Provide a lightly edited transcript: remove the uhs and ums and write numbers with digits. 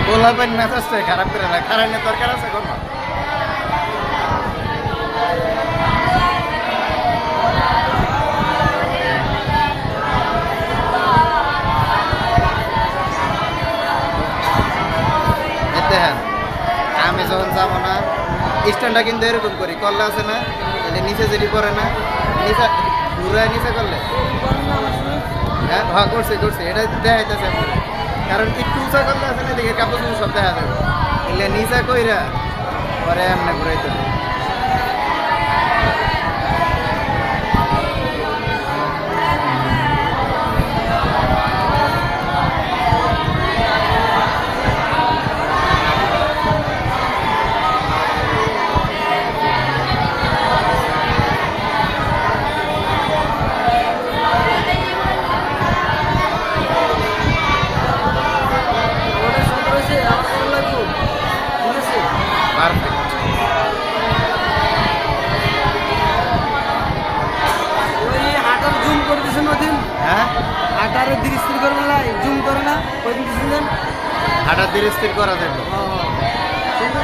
পোলাপেন মেজাজটা খারাপ করে না, খারাপের দরকার আছে কোনো? দেখেন আমি যখন যাবো না স্ট্যান্ডটা কিন্তু এরকম করি, করলে আছে না তাহলে নিচে যদি পড়ে না, নিচে ঘুরায় নিচে করলে হ্যাঁ হ্যাঁ করছি করছি, এটা দেখাইতেছে আপনারা। কারণ একটু উঁচা করলে আছে না দেখে কাপড় চুপড় সব দেখা যাবে, এলে নিচে কইরা পরে এমনি ঘুরাইতে হবে। পারফেক্ট। হাঁটার জুম করে দিয়েছেন ওদিন, হ্যাঁ হাঁটারে ধীরে স্থির করে বললাই জুম করে না ওই দিন দিয়েছিলেন। হাঁটা ধীরে স্থির করা যাবে। সুন্দর